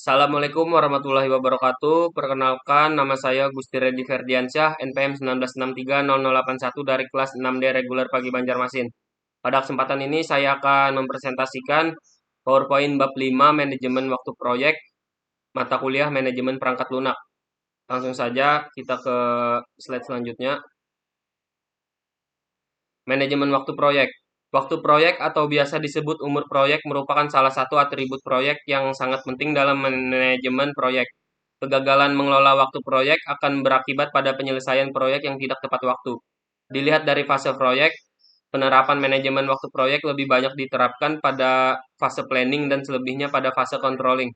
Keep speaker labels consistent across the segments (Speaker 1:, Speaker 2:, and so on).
Speaker 1: Assalamualaikum warahmatullahi wabarakatuh. Perkenalkan, nama saya Gusti Redi Ferdiansyah, NPM 19630081 dari kelas 6D reguler Pagi Banjarmasin. Pada kesempatan ini saya akan mempresentasikan PowerPoint bab 5 manajemen waktu proyek, mata kuliah manajemen perangkat lunak. Langsung saja kita ke slide selanjutnya. Manajemen waktu proyek. Waktu proyek atau biasa disebut umur proyek merupakan salah satu atribut proyek yang sangat penting dalam manajemen proyek. Kegagalan mengelola waktu proyek akan berakibat pada penyelesaian proyek yang tidak tepat waktu. Dilihat dari fase proyek, penerapan manajemen waktu proyek lebih banyak diterapkan pada fase planning dan selebihnya pada fase controlling.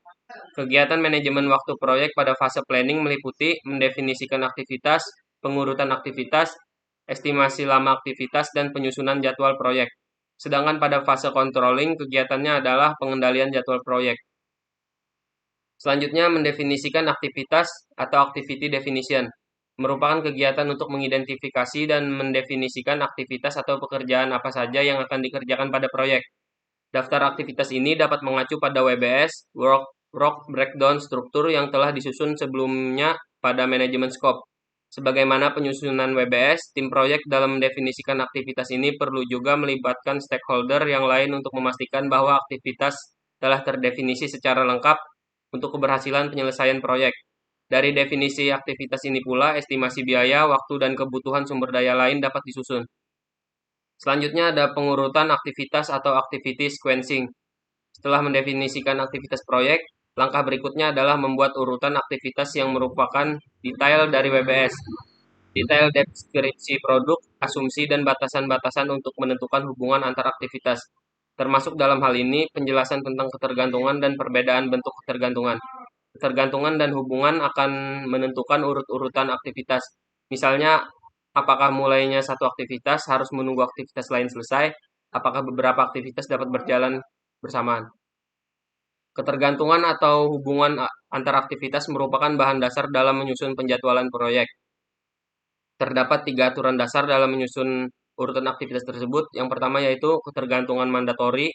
Speaker 1: Kegiatan manajemen waktu proyek pada fase planning meliputi mendefinisikan aktivitas, pengurutan aktivitas, estimasi lama aktivitas, dan penyusunan jadwal proyek. Sedangkan pada fase controlling, kegiatannya adalah pengendalian jadwal proyek. Selanjutnya, mendefinisikan aktivitas atau activity definition. Merupakan kegiatan untuk mengidentifikasi dan mendefinisikan aktivitas atau pekerjaan apa saja yang akan dikerjakan pada proyek. Daftar aktivitas ini dapat mengacu pada WBS, Work Breakdown struktur yang telah disusun sebelumnya pada manajemen scope. Sebagaimana penyusunan WBS, tim proyek dalam mendefinisikan aktivitas ini perlu juga melibatkan stakeholder yang lain untuk memastikan bahwa aktivitas telah terdefinisi secara lengkap untuk keberhasilan penyelesaian proyek. Dari definisi aktivitas ini pula, estimasi biaya, waktu, dan kebutuhan sumber daya lain dapat disusun. Selanjutnya ada pengurutan aktivitas atau activity sequencing. Setelah mendefinisikan aktivitas proyek, langkah berikutnya adalah membuat urutan aktivitas yang merupakan detail dari WBS. Detail deskripsi produk, asumsi, dan batasan-batasan untuk menentukan hubungan antar aktivitas. Termasuk dalam hal ini penjelasan tentang ketergantungan dan perbedaan bentuk ketergantungan. Ketergantungan dan hubungan akan menentukan urut-urutan aktivitas. Misalnya, apakah mulainya satu aktivitas harus menunggu aktivitas lain selesai, apakah beberapa aktivitas dapat berjalan bersamaan. Ketergantungan atau hubungan antar aktivitas merupakan bahan dasar dalam menyusun penjadwalan proyek. Terdapat 3 aturan dasar dalam menyusun urutan aktivitas tersebut. Yang pertama yaitu ketergantungan mandatori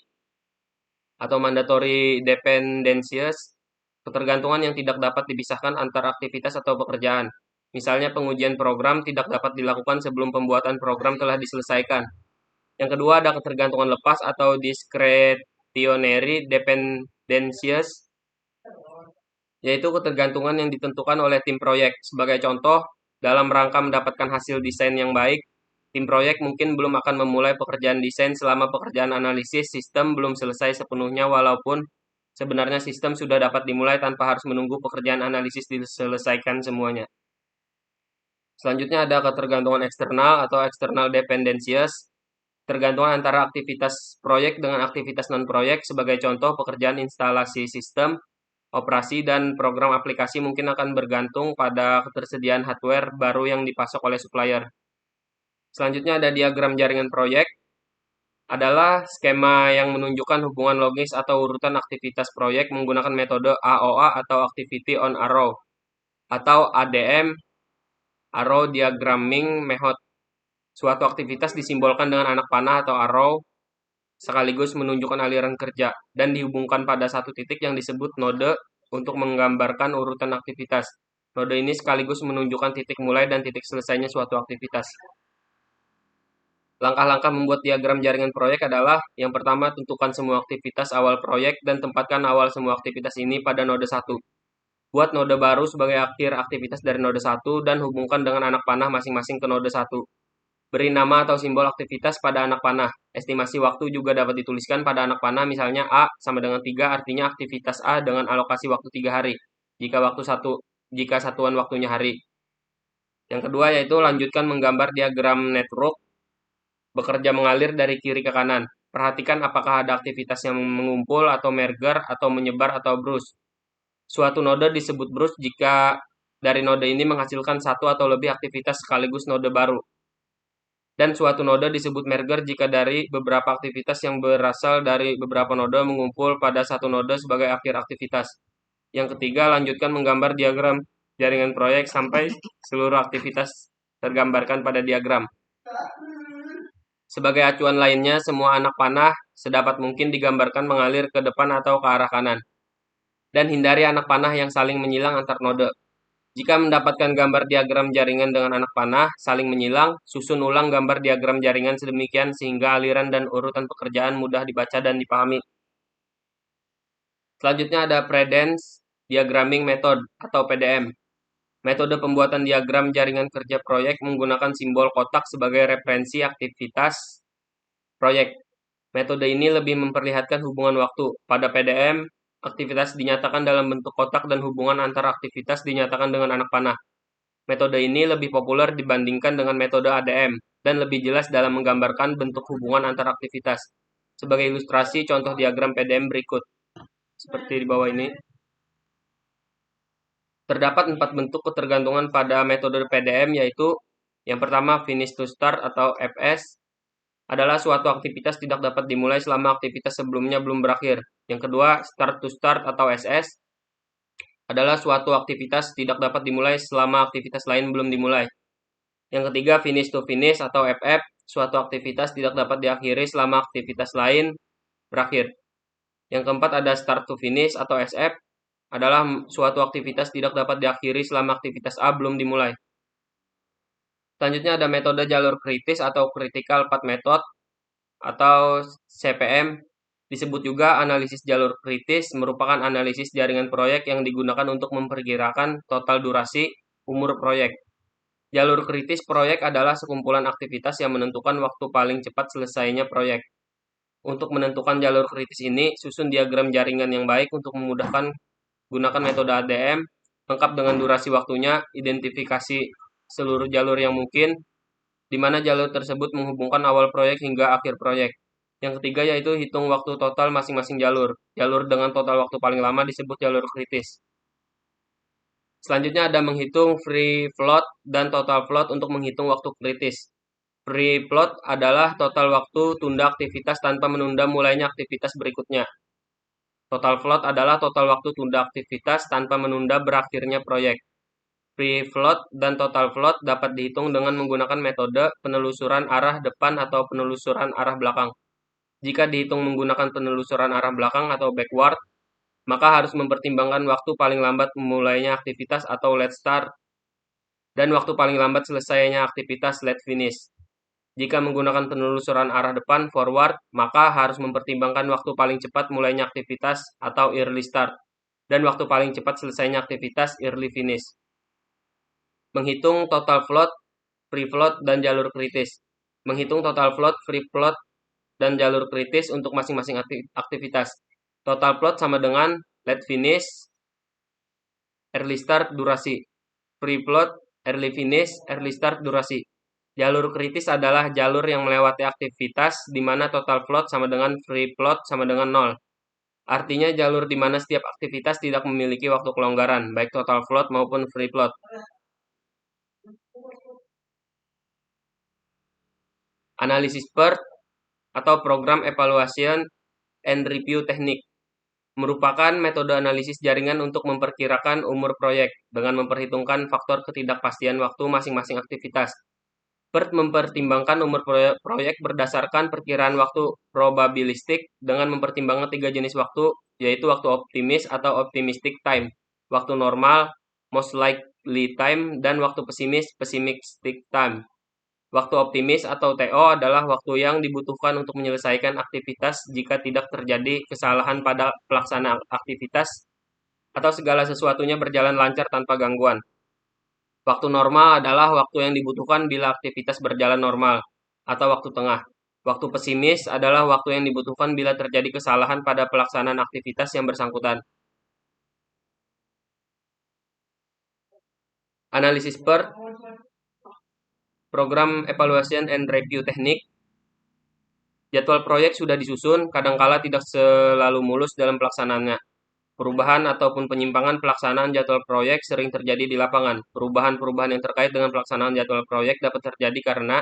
Speaker 1: atau mandatory dependencies, ketergantungan yang tidak dapat dipisahkan antara aktivitas atau pekerjaan. Misalnya pengujian program tidak dapat dilakukan sebelum pembuatan program telah diselesaikan. Yang kedua ada ketergantungan lepas atau discretionary dependencies, yaitu ketergantungan yang ditentukan oleh tim proyek. Sebagai contoh, dalam rangka mendapatkan hasil desain yang baik, tim proyek mungkin belum akan memulai pekerjaan desain selama pekerjaan analisis sistem belum selesai sepenuhnya, walaupun sebenarnya sistem sudah dapat dimulai tanpa harus menunggu pekerjaan analisis diselesaikan semuanya. Selanjutnya ada ketergantungan eksternal atau external dependencies, tergantungan antara aktivitas proyek dengan aktivitas non-proyek. Sebagai contoh, pekerjaan instalasi sistem, operasi, dan program aplikasi mungkin akan bergantung pada ketersediaan hardware baru yang dipasok oleh supplier. Selanjutnya ada diagram jaringan proyek, adalah skema yang menunjukkan hubungan logis atau urutan aktivitas proyek menggunakan metode AOA atau Activity on Arrow, atau ADM, Arrow Diagramming Method. Suatu aktivitas disimbolkan dengan anak panah atau arrow, sekaligus menunjukkan aliran kerja, dan dihubungkan pada satu titik yang disebut node untuk menggambarkan urutan aktivitas. Node ini sekaligus menunjukkan titik mulai dan titik selesainya suatu aktivitas. Langkah-langkah membuat diagram jaringan proyek adalah, yang pertama, tentukan semua aktivitas awal proyek dan tempatkan awal semua aktivitas ini pada node 1. Buat node baru sebagai akhir aktivitas dari node 1 dan hubungkan dengan anak panah masing-masing ke node 1. Beri nama atau simbol aktivitas pada anak panah. Estimasi waktu juga dapat dituliskan pada anak panah, misalnya A sama dengan 3, artinya aktivitas A dengan alokasi waktu 3 hari, jika satuan waktunya hari. Yang kedua yaitu lanjutkan menggambar diagram network, bekerja mengalir dari kiri ke kanan. Perhatikan apakah ada aktivitas yang mengumpul atau merger atau menyebar atau brush. Suatu node disebut brush jika dari node ini menghasilkan satu atau lebih aktivitas sekaligus node baru. Dan suatu node disebut merger jika dari beberapa aktivitas yang berasal dari beberapa node mengumpul pada satu node sebagai akhir aktivitas. Yang ketiga, lanjutkan menggambar diagram jaringan proyek sampai seluruh aktivitas tergambarkan pada diagram. Sebagai acuan lainnya, semua anak panah sedapat mungkin digambarkan mengalir ke depan atau ke arah kanan. dan hindari anak panah yang saling menyilang antar node. Jika mendapatkan gambar diagram jaringan dengan anak panah saling menyilang, susun ulang gambar diagram jaringan sedemikian sehingga aliran dan urutan pekerjaan mudah dibaca dan dipahami. Selanjutnya ada Predence Diagramming Method atau PDM. Metode pembuatan diagram jaringan kerja proyek menggunakan simbol kotak sebagai referensi aktivitas proyek. Metode ini lebih memperlihatkan hubungan waktu. Pada PDM, aktivitas dinyatakan dalam bentuk kotak dan hubungan antara aktivitas dinyatakan dengan anak panah. Metode ini lebih populer dibandingkan dengan metode ADM dan lebih jelas dalam menggambarkan bentuk hubungan antara aktivitas. Sebagai ilustrasi, contoh diagram PDM berikut. Seperti di bawah ini. Terdapat 4 bentuk ketergantungan pada metode PDM, yaitu yang pertama, finish to start atau FS, adalah suatu aktivitas tidak dapat dimulai selama aktivitas sebelumnya belum berakhir. Yang kedua, start to start atau SS, adalah suatu aktivitas tidak dapat dimulai selama aktivitas lain belum dimulai. Yang ketiga, finish to finish atau FF, suatu aktivitas tidak dapat diakhiri selama aktivitas lain berakhir. Yang keempat ada start to finish atau SF, adalah suatu aktivitas tidak dapat diakhiri selama aktivitas A belum dimulai. Selanjutnya ada metode jalur kritis atau critical path method atau CPM. Disebut juga analisis jalur kritis, merupakan analisis jaringan proyek yang digunakan untuk memperkirakan total durasi umur proyek. Jalur kritis proyek adalah sekumpulan aktivitas yang menentukan waktu paling cepat selesainya proyek. Untuk menentukan jalur kritis ini, susun diagram jaringan yang baik untuk memudahkan. Gunakan metode ADM, lengkap dengan durasi waktunya, identifikasi seluruh jalur yang mungkin, di mana jalur tersebut menghubungkan awal proyek hingga akhir proyek. Yang ketiga yaitu hitung waktu total masing-masing jalur. Jalur dengan total waktu paling lama disebut jalur kritis. Selanjutnya ada menghitung free float dan total float untuk menghitung waktu kritis. Free float adalah total waktu tunda aktivitas tanpa menunda mulainya aktivitas berikutnya. Total float adalah total waktu tunda aktivitas tanpa menunda berakhirnya proyek. Free float dan total float dapat dihitung dengan menggunakan metode penelusuran arah depan atau penelusuran arah belakang. Jika dihitung menggunakan penelusuran arah belakang atau backward, maka harus mempertimbangkan waktu paling lambat memulainya aktivitas atau late start dan waktu paling lambat selesainya aktivitas late finish. Jika menggunakan penelusuran arah depan forward, maka harus mempertimbangkan waktu paling cepat mulainya aktivitas atau early start dan waktu paling cepat selesainya aktivitas early finish. Menghitung total float, free float, dan jalur kritis. Menghitung total float, free float, dan jalur kritis untuk masing-masing aktivitas. Total float sama dengan late finish, early start, durasi. Free float, early finish, early start, durasi. Jalur kritis adalah jalur yang melewati aktivitas di mana total float sama dengan free float sama dengan 0. Artinya jalur di mana setiap aktivitas tidak memiliki waktu kelonggaran, baik total float maupun free float. Analisis PERT atau Program Evaluation and Review Technique merupakan metode analisis jaringan untuk memperkirakan umur proyek dengan memperhitungkan faktor ketidakpastian waktu masing-masing aktivitas. PERT mempertimbangkan umur proyek berdasarkan perkiraan waktu probabilistik dengan mempertimbangkan 3 jenis waktu, yaitu waktu optimis atau optimistic time, waktu normal, most likely time, dan waktu pesimis, pessimistic time. Waktu optimis atau TO adalah waktu yang dibutuhkan untuk menyelesaikan aktivitas jika tidak terjadi kesalahan pada pelaksanaan aktivitas atau segala sesuatunya berjalan lancar tanpa gangguan. Waktu normal adalah waktu yang dibutuhkan bila aktivitas berjalan normal atau waktu tengah. Waktu pesimis adalah waktu yang dibutuhkan bila terjadi kesalahan pada pelaksanaan aktivitas yang bersangkutan. Analisis PERT, Program Evaluation and Review Technique. Jadwal proyek sudah disusun, kadangkala tidak selalu mulus dalam pelaksanaannya. Perubahan ataupun penyimpangan pelaksanaan jadwal proyek sering terjadi di lapangan. Perubahan-perubahan yang terkait dengan pelaksanaan jadwal proyek dapat terjadi karena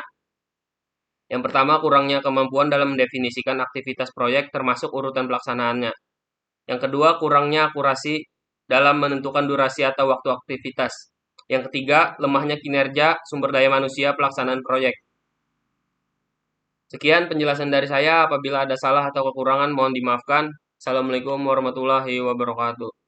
Speaker 1: yang pertama, kurangnya kemampuan dalam mendefinisikan aktivitas proyek termasuk urutan pelaksanaannya. Yang kedua, kurangnya akurasi dalam menentukan durasi atau waktu aktivitas. Yang ketiga, lemahnya kinerja sumber daya manusia pelaksanaan proyek. Sekian penjelasan dari saya. Apabila ada salah atau kekurangan, mohon dimaafkan. Assalamualaikum warahmatullahi wabarakatuh.